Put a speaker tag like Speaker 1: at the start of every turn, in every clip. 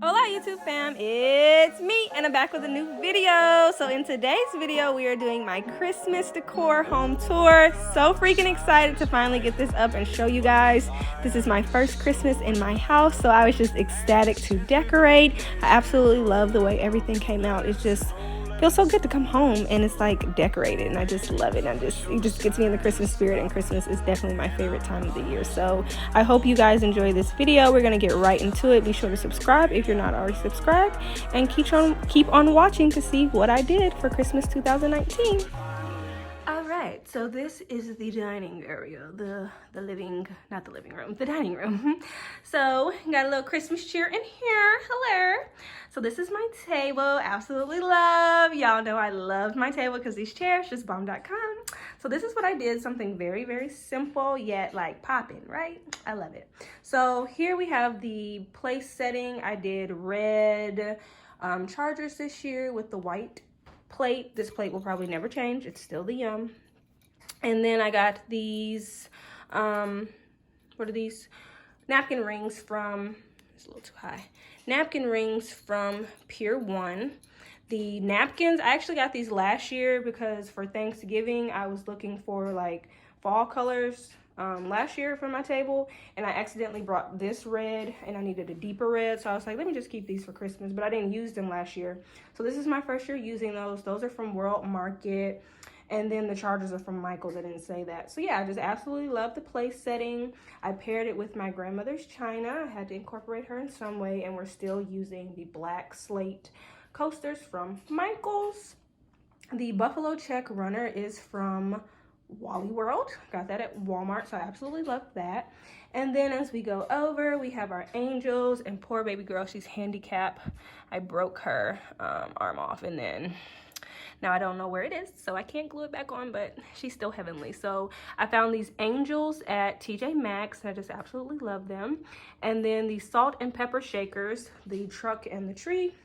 Speaker 1: Hola YouTube fam, it's me and I'm back with a new video. So in today's video we are doing my Christmas decor home tour. So freaking excited to finally get this up and show you guys. This is my first Christmas in my house, so I was just ecstatic to decorate. I absolutely love the way everything came out. It just feels so good to come home and it's like decorated, and I just love it. It just gets me in the Christmas spirit, and Christmas is definitely my favorite time of the year. So I hope you guys enjoy this video. We're gonna get right into it. Be sure to subscribe if you're not already subscribed, and keep on watching to see what I did for Christmas 2019. Alright, so this is the dining area, the dining room. So, got a little Christmas cheer in here. Hello. So this is my table. Absolutely love. Y'all know I love my table because these chairs, just bomb.com. So this is what I did. Something very, very simple yet like popping, right? I love it. So here we have the place setting. I did red chargers this year with the white plate. This plate will probably never change. It's still the yum. And then I got these, what are these? Napkin rings from, it's a little too high. Napkin rings from Pier 1. The napkins, I actually got these last year because for Thanksgiving, I was looking for like fall colors last year for my table, and I accidentally brought this red and I needed a deeper red. So I was like, let me just keep these for Christmas, but I didn't use them last year. So this is my first year using those. Those are from World Market. And then the chargers are from Michael's. I didn't say that. So yeah, I just absolutely love the place setting. I paired it with my grandmother's china. I had to incorporate her in some way, and we're still using the black slate coasters from Michael's. The Buffalo Check runner is from Wally World. Got that at Walmart, so I absolutely love that. And then as we go over, we have our angels, and poor baby girl, she's handicapped. I broke her arm off, and then now I don't know where it is, so I can't glue it back on, but she's still heavenly. So I found these angels at TJ Maxx, and I just absolutely love them. And then the salt and pepper shakers, the truck and the tree,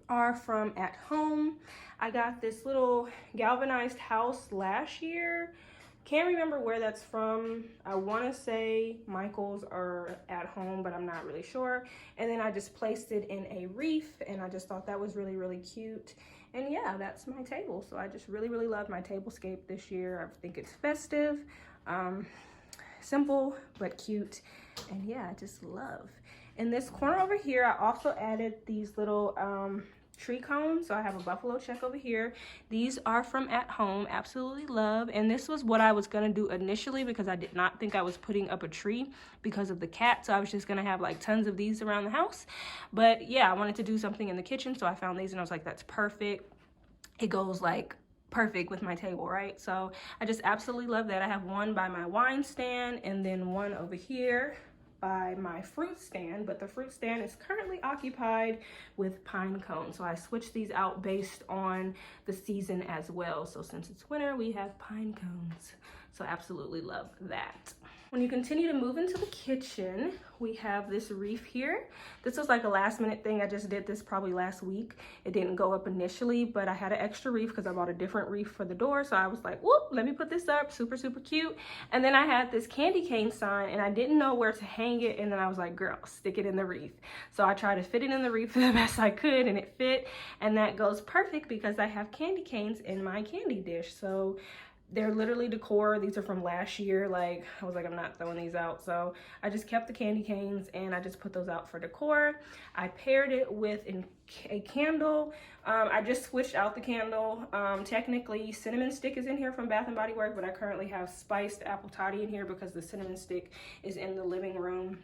Speaker 1: are from At Home. I got this little galvanized house last year. Can't remember where that's from. I want to say Michael's or At Home, but I'm not really sure. And then I just placed it in a wreath, and I just thought that was really, really cute. And yeah, that's my table. So I just really, really love my tablescape this year. I think it's festive, simple, but cute. And yeah, I just love. In this corner over here, I also added these little tree cones. So I have a buffalo check over here. These are from At Home. Absolutely love. And this was what I was gonna do initially because I did not think I was putting up a tree because of the cat. So I was just gonna have like tons of these around the house. But yeah, I wanted to do something in the kitchen, so I found these and I was like, that's perfect. It goes like perfect with my table, right? So I just absolutely love that. I have one by my wine stand and then one over here by my fruit stand, but the fruit stand is currently occupied with pine cones. So I switched these out based on the season as well. So since it's winter, we have pine cones. So absolutely love that. When you continue to move into the kitchen, we have this wreath here. This was like a last minute thing. I just did this probably last week. It didn't go up initially, but I had an extra wreath because I bought a different wreath for the door. So I was like, whoop, let me put this up. Super, super cute. And then I had this candy cane sign and I didn't know where to hang it. And then I was like, girl, stick it in the wreath. So I tried to fit it in the wreath the best I could, and it fit. And that goes perfect because I have candy canes in my candy dish. So they're literally decor. These are from last year. Like, I was like, I'm not throwing these out. So I just kept the candy canes and I just put those out for decor. I paired it with a candle. I just switched out the candle. Technically, cinnamon stick is in here from Bath & Body Works, but I currently have spiced apple toddy in here because the cinnamon stick is in the living room.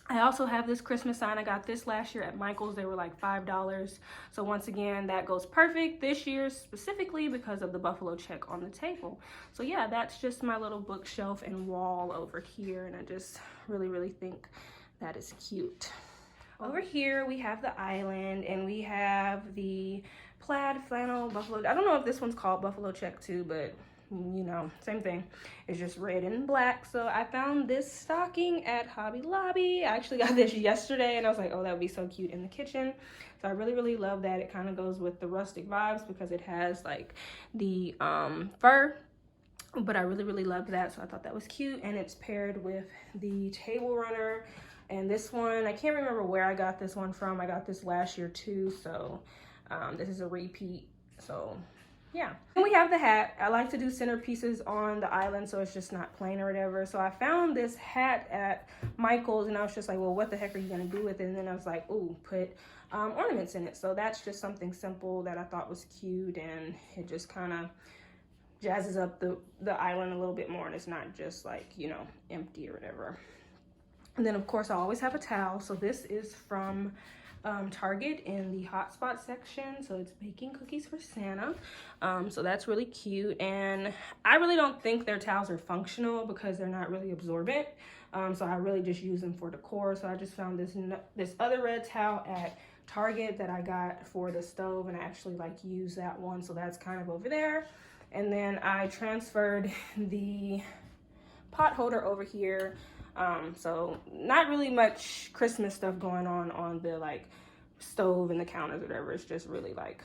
Speaker 1: I also have this Christmas sign. I got this last year at Michael's. They were like $5. So once again, that goes perfect this year specifically because of the buffalo check on the table. So yeah, that's just my little bookshelf and wall over here. And I just really, really think that is cute. Over here, we have the island and we have the plaid flannel buffalo. I don't know if this one's called buffalo check too, but you know, same thing. It's just red and black. So I found this stocking at Hobby Lobby. I actually got this yesterday and I was like, oh, that would be so cute in the kitchen. So I really, really love that. It kind of goes with the rustic vibes because it has like the fur. But I really, really love that. So I thought that was cute. And it's paired with the table runner And this one, I can't remember where I got this one from. I got this last year too, so this is a repeat. So yeah. And we have the hat. I like to do centerpieces on the island so it's just not plain or whatever. So I found this hat at Michael's and I was just like, well, what the heck are you gonna do with it? And then I was like, ooh, put ornaments in it. So that's just something simple that I thought was cute, and it just kind of jazzes up the island a little bit more, and it's not just like, you know, empty or whatever. And then of course I always have a towel. So this is from Target in the hotspot section. So it's baking cookies for Santa. So that's really cute, and I really don't think their towels are functional because they're not really absorbent. So I really just use them for decor. So I just found this other red towel at Target that I got for the stove, and I actually like use that one. So that's kind of over there. And then I transferred the pot holder over here. So not really much Christmas stuff going on the like stove and the counters or whatever. It's just really like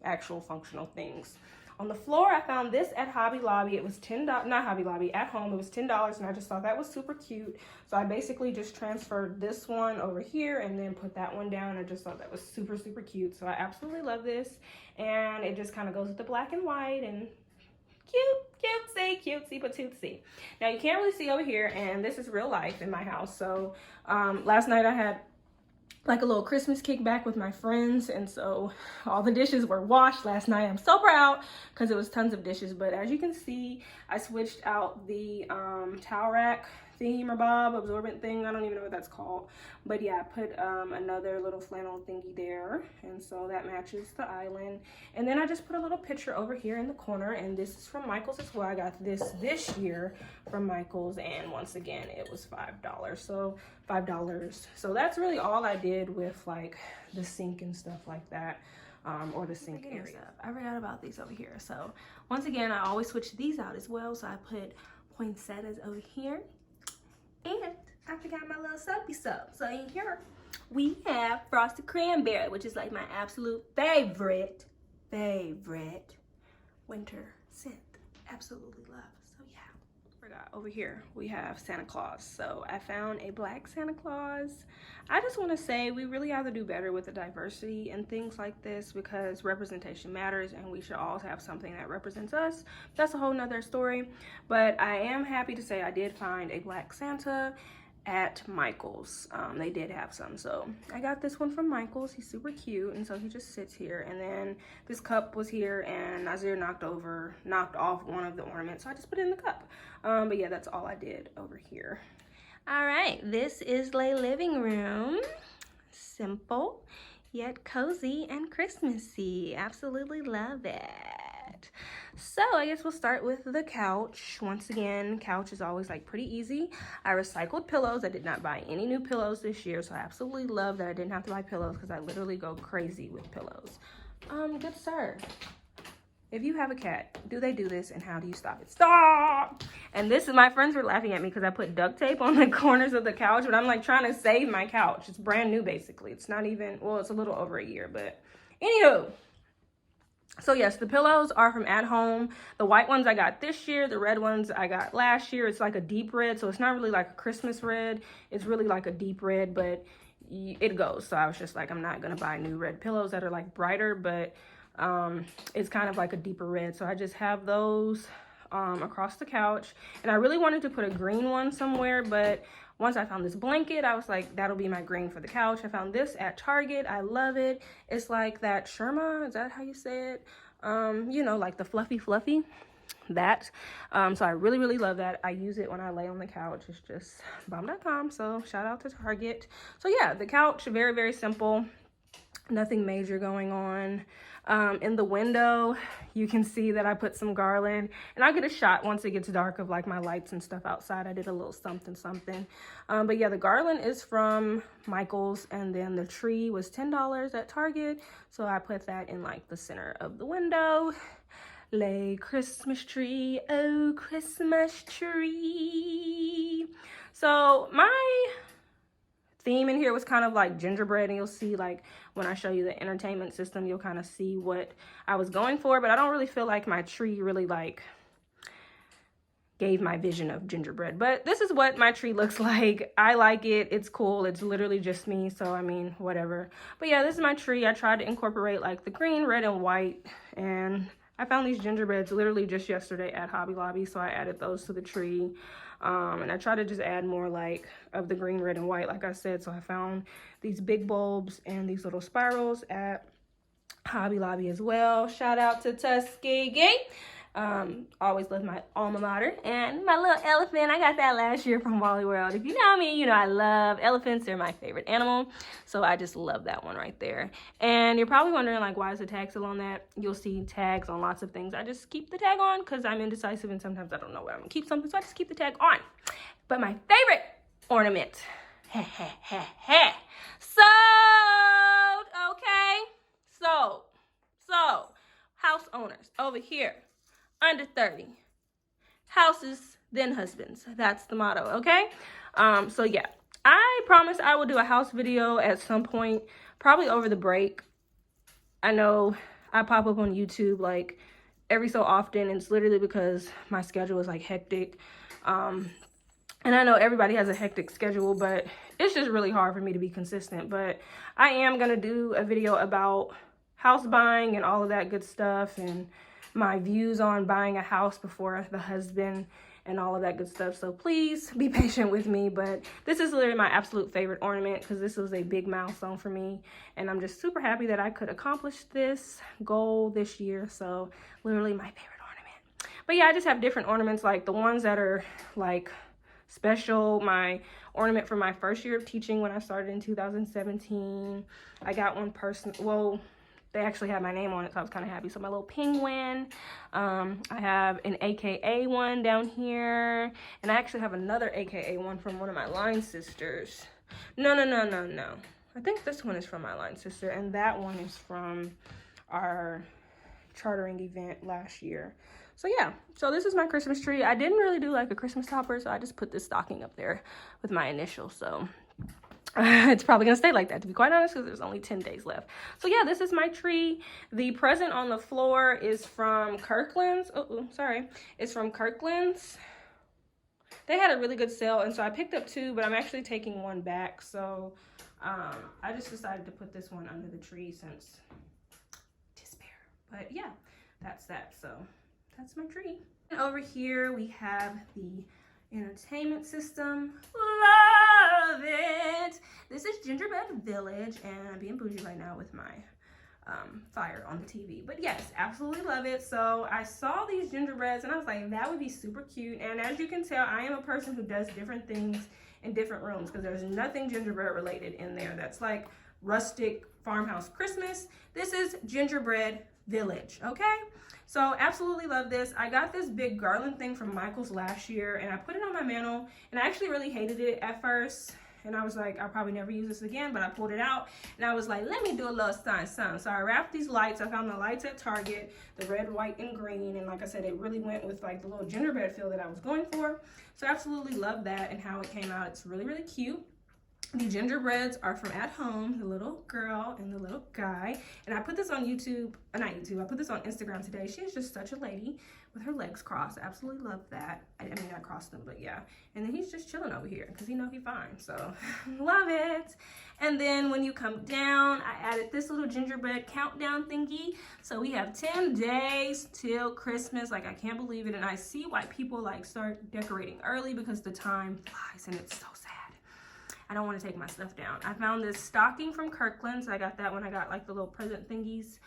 Speaker 1: actual functional things. On the floor, I found this at Hobby Lobby. It was $10, not Hobby Lobby, at home. It was $10, and I just thought that was super cute. So I basically just transferred this one over here and then put that one down. I just thought that was super, super cute. So I absolutely love this. And it just kind of goes with the black and white and cutesy patootsy. Now you can't really see over here, and this is real life in my house. So last night I had like a little Christmas kickback with my friends, and so all the dishes were washed last night. I'm so proud because it was tons of dishes. But as you can see, I switched out the towel rack theme or bob absorbent thing. I don't even know what that's called, but yeah, I put another little flannel thingy there, and so that matches the island. And then I just put a little picture over here in the corner, and this is from Michael's as well. I got this year from Michael's, and once again it was $5. So $5. So that's really all I did with like the sink and stuff like that, or the sink area. I forgot about these over here. So once again, I always switch these out as well. So I put poinsettias over here. And I forgot my little soapy soap. So in here, we have frosted cranberry, which is like my absolute favorite winter scent. Absolutely love. So yeah. Forgot, over here, we have Santa Claus. So I found a black Santa Claus. I just want to say we really have to do better with the diversity and things like this, because representation matters, and we should all have something that represents us. That's a whole nother story. But I am happy to say I did find a black Santa at Michael's. They did have some, so I got this one from Michael's. He's super cute, and so he just sits here. And then this cup was here, and Nazir knocked off one of the ornaments, so I just put it in the cup. But yeah, that's all I did over here. All right, this is the living room. Simple yet cozy and Christmassy. Absolutely love it. So I guess we'll start with the couch. Once again, couch is always like pretty easy. I recycled pillows. I did not buy any new pillows this year, so I absolutely love that I didn't have to buy pillows because I literally go crazy with pillows. Good sir, if you have a cat, do they do this, and how do you stop it? Stop! And this is, my friends were laughing at me because I put duct tape on the corners of the couch, but I'm like trying to save my couch. It's brand new basically. It's not even, well, it's a little over a year, but anywho. So yes, the pillows are from At Home. The white ones I got this year. The red ones I got last year. It's like a deep red, so it's not really like a Christmas red. It's really like a deep red, but it goes. So I was just like, I'm not gonna buy new red pillows that are like brighter, but it's kind of like a deeper red. So I just have those across the couch, and I really wanted to put a green one somewhere, but once I found this blanket, I was like, that'll be my green for the couch. I found this at Target. I love it. It's like that Sherma, is that how you say it? You know, like the fluffy that. So I really love that. I use it when I lay on the couch. It's just bomb.com. So shout out to Target. So yeah, the couch, very simple. Nothing major going on. In the window, you can see that I put some garland, and I'll get a shot once it gets dark of like my lights and stuff outside. I did a little something. But yeah, the garland is from Michael's, and then the tree was $10 at Target. So I put that in like the center of the window. Lay Christmas tree, oh Christmas tree. So my theme in here was kind of like gingerbread, and you'll see like when I show you the entertainment system, you'll kind of see what I was going for. But I don't really feel like my tree really like gave my vision of gingerbread. But this is what my tree looks like. I like it. It's cool. It's literally just me. So, I mean, whatever. But yeah, this is my tree. I tried to incorporate like the green, red, and white. And I found these gingerbreads literally just yesterday at Hobby Lobby. So I added those to the tree. And I tried to just add more like of the green, red, and white, like I said. So I found these big bulbs and these little spirals at Hobby Lobby as well. Shout out to Tuskegee. Always love my alma mater. And my little elephant, I got that last year from Wally World. If you know me, you know I love elephants. They're my favorite animal. So I just love that one right there. And you're probably wondering, like, why is the tag still on that? You'll see tags on lots of things. I just keep the tag on because I'm indecisive and sometimes I don't know where I'm gonna keep something. So I just keep the tag on. But my favorite ornament, sold, okay? So, house owners over here, under 30, houses, then husbands. That's the motto, okay? So yeah, I promise I will do a house video at some point, probably over the break. I know I pop up on YouTube like every so often. And it's literally because my schedule is like hectic. And I know everybody has a hectic schedule, but it's just really hard for me to be consistent. But I am gonna do a video about house buying and all of that good stuff, and my views on buying a house before the husband and all of that good stuff. So please be patient with me. But this is literally my absolute favorite ornament because this was a big milestone for me. And I'm just super happy that I could accomplish this goal this year. So literally my favorite ornament. But yeah, I just have different ornaments, like the ones that are like special. My ornament from my first year of teaching when I started in 2017. I got one person, well, they actually had my name on it, so I was kind of happy. So my little penguin. I have an AKA one down here. And I actually have another AKA one from one of my line sisters. No. I think this one is from my line sister. And that one is from our chartering event last year. So yeah, so this is my Christmas tree. I didn't really do like a Christmas topper, so I just put this stocking up there with my initials. So it's probably gonna stay like that, to be quite honest, because there's only 10 days left. So yeah, this is my tree. The present on the floor is from Kirkland's. It's from Kirkland's. They had a really good sale, and so I picked up 2, but I'm actually taking 1 back. So I just decided to put this one under the tree since despair. But yeah, that's that. So that's my tree. And over here we have the entertainment system. Love it. This is Gingerbread Village, and I'm being bougie right now with my fire on the TV. But yes, absolutely love it. So I saw these gingerbreads and I was like, that would be super cute. And as you can tell, I am a person who does different things in different rooms because there's nothing gingerbread related in there. That's like rustic farmhouse Christmas. This is Gingerbread Village, okay? So absolutely love this. I got this big garland thing from Michael's last year and I put it on my mantle, and I actually really hated it at first. And I was like, I'll probably never use this again, but I pulled it out and I was like, let me do a little something. So I wrapped these lights. I found the lights at Target, the red, white, and green. And like I said, it really went with like the little gingerbread feel that I was going for. So absolutely love that and how it came out. It's really, really cute. The gingerbreads are from At Home, the little girl and the little guy. And I put this on YouTube, not YouTube, I put this on Instagram today. She is just such a lady with her legs crossed. I absolutely love that. I mean, I crossed them, but yeah. And then he's just chilling over here because he's fine. So love it. And then when you come down, I added this little gingerbread countdown thingy. So we have 10 days till Christmas. Like, I can't believe it. And I see why people like start decorating early because the time flies and it's so sad. I don't want to take my stuff down. I found this stocking from Kirkland's. I got that when I got like the little present thingies.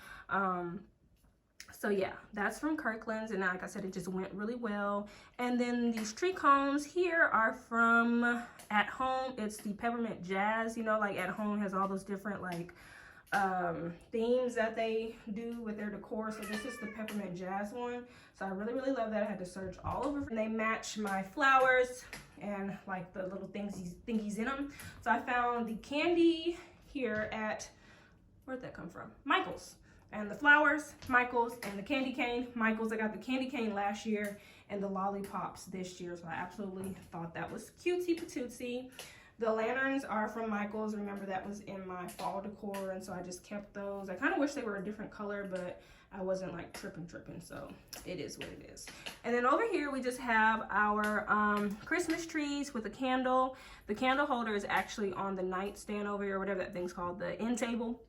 Speaker 1: So yeah, that's from Kirkland's, and like I said, it just went really well. And then these tree cones here are from At Home. It's the Peppermint Jazz. You know, like At Home has all those different like themes that they do with their decor. So this is the Peppermint Jazz one. So I really, really love that. I had to search all over. And they match my flowers and like the little thingies in them. So I found the candy here at, where'd that come from? Michael's. And the flowers, Michael's, and the candy cane, Michael's. I got the candy cane last year and the lollipops this year. So I absolutely thought that was cutesy patootsy. The lanterns are from Michael's. Remember, that was in my fall decor, and so I just kept those. I kind of wish they were a different color, but I wasn't like tripping, so it is what it is. And then over here, we just have our Christmas trees with a candle. The candle holder is actually on the nightstand over here, or whatever that thing's called, the end table.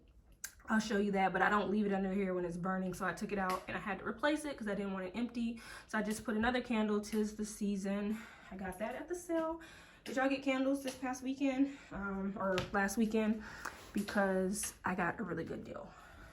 Speaker 1: I'll show you that, but I don't leave it under here when it's burning, so I took it out and I had to replace it because I didn't want it empty. So I just put another candle. 'Tis the season. I got that at the sale. Did y'all get candles this past weekend or last weekend? Because I got a really good deal.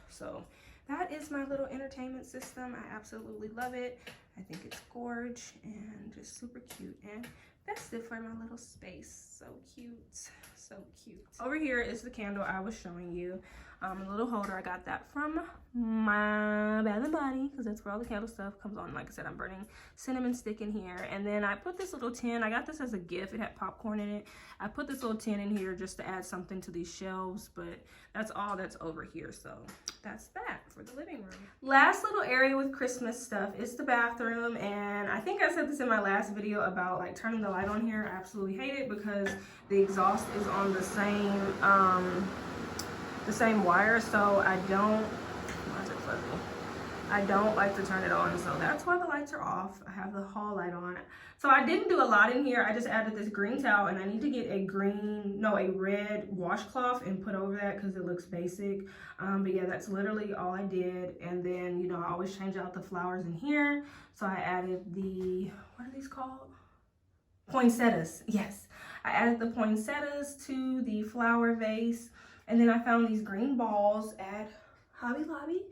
Speaker 1: So that is my little entertainment system. I absolutely love it. I think it's gorgeous and just super cute and festive for my little space. So cute, so cute. Over here is the candle I was showing you. A little holder. I got that from my Bath & Body because that's where all the candle stuff comes on. Like I said, I'm burning cinnamon stick in here. And then I put this little tin. I got this as a gift. It had popcorn in it. I put this little tin in here just to add something to these shelves, but that's all that's over here. So that's that for the living room. Last little area with Christmas stuff is the bathroom. And I think I said this in my last video about like turning the light on here. I absolutely hate it because the exhaust is on the same wire, so I don't like to turn it on, so that's why the lights are off. I have the hall light on. So I didn't do a lot in here. I just added this green towel, and I need to get a red washcloth and put over that because it looks basic. But yeah, that's literally all I did. And then, you know, I always change out the flowers in here, so I added the, what are these called? Poinsettias. Yes, I added the poinsettias to the flower vase. And then I found these green balls at Hobby Lobby.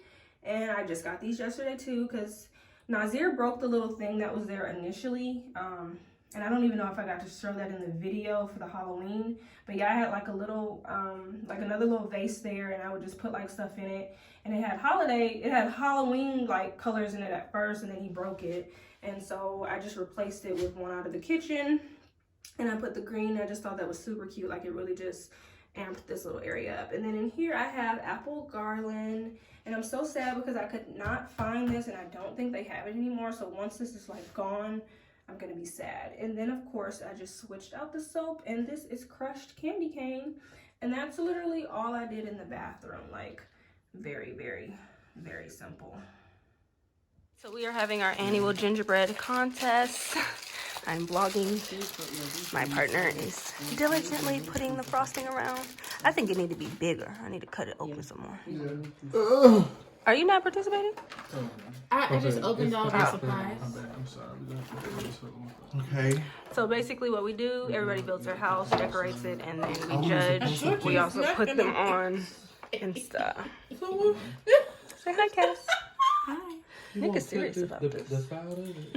Speaker 1: And I just got these yesterday too because Nazir broke the little thing that was there initially. And I don't even know if I got to show that in the video for the Halloween. But yeah, I had like a little, like another little vase there, and I would just put like stuff in it. And it had Halloween like colors in it at first, and then he broke it. And so I just replaced it with one out of the kitchen. And I put the green. I just thought that was super cute. Like it really just amped this little area up. And then in here I have apple garland, and I'm so sad because I could not find this, and I don't think they have it anymore. So once this is like gone, I'm gonna be sad. And then of course I just switched out the soap, and this is crushed candy cane, and that's literally all I did in the bathroom. Like very, very, very simple. So we are having our annual gingerbread contest. I'm vlogging. My partner is diligently putting the frosting around. I think it needs to be bigger. I need to cut it open some more. Yeah. Are you not participating?
Speaker 2: I just opened all the supplies.
Speaker 3: I'm sorry. Okay.
Speaker 1: So basically what we do, everybody builds their house, decorates it, and then we judge. We also put them on and stuff. Say hi, Cass. Hi. Nick is serious about this.
Speaker 3: The side of it.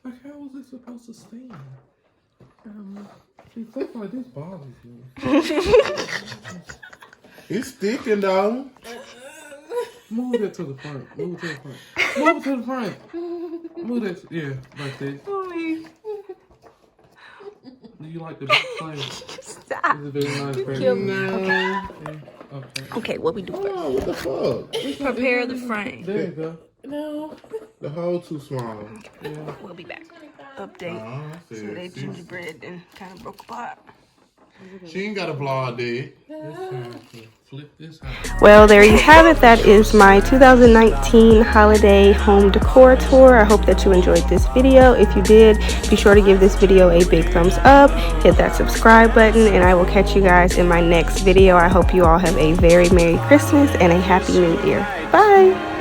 Speaker 3: Like, how was it supposed to stand? See, stuff like this bothers me. It's sticking, though. Move that to the front. Move it to the front. Move it to the front. Move that. Yeah, like this. Do you like the big plane?
Speaker 1: Stop.
Speaker 3: It's a very nice
Speaker 1: You
Speaker 3: plane.
Speaker 1: killed me.
Speaker 3: No.
Speaker 1: Okay, what we do first?
Speaker 3: Oh, what the fuck?
Speaker 1: Prepare the frame.
Speaker 3: There you go.
Speaker 2: No.
Speaker 3: The hole too small.
Speaker 1: Yeah. We'll be back. Update. So they gingerbread and kind of broke apart.
Speaker 3: She ain't got a blog, dude. Flip this out.
Speaker 1: Well, there you have it. That is my 2019 holiday home decor tour. I hope that you enjoyed this video. If you did, be sure to give this video a big thumbs up. Hit that subscribe button, and I will catch you guys in my next video. I hope you all have a very Merry Christmas and a Happy New Year. Bye.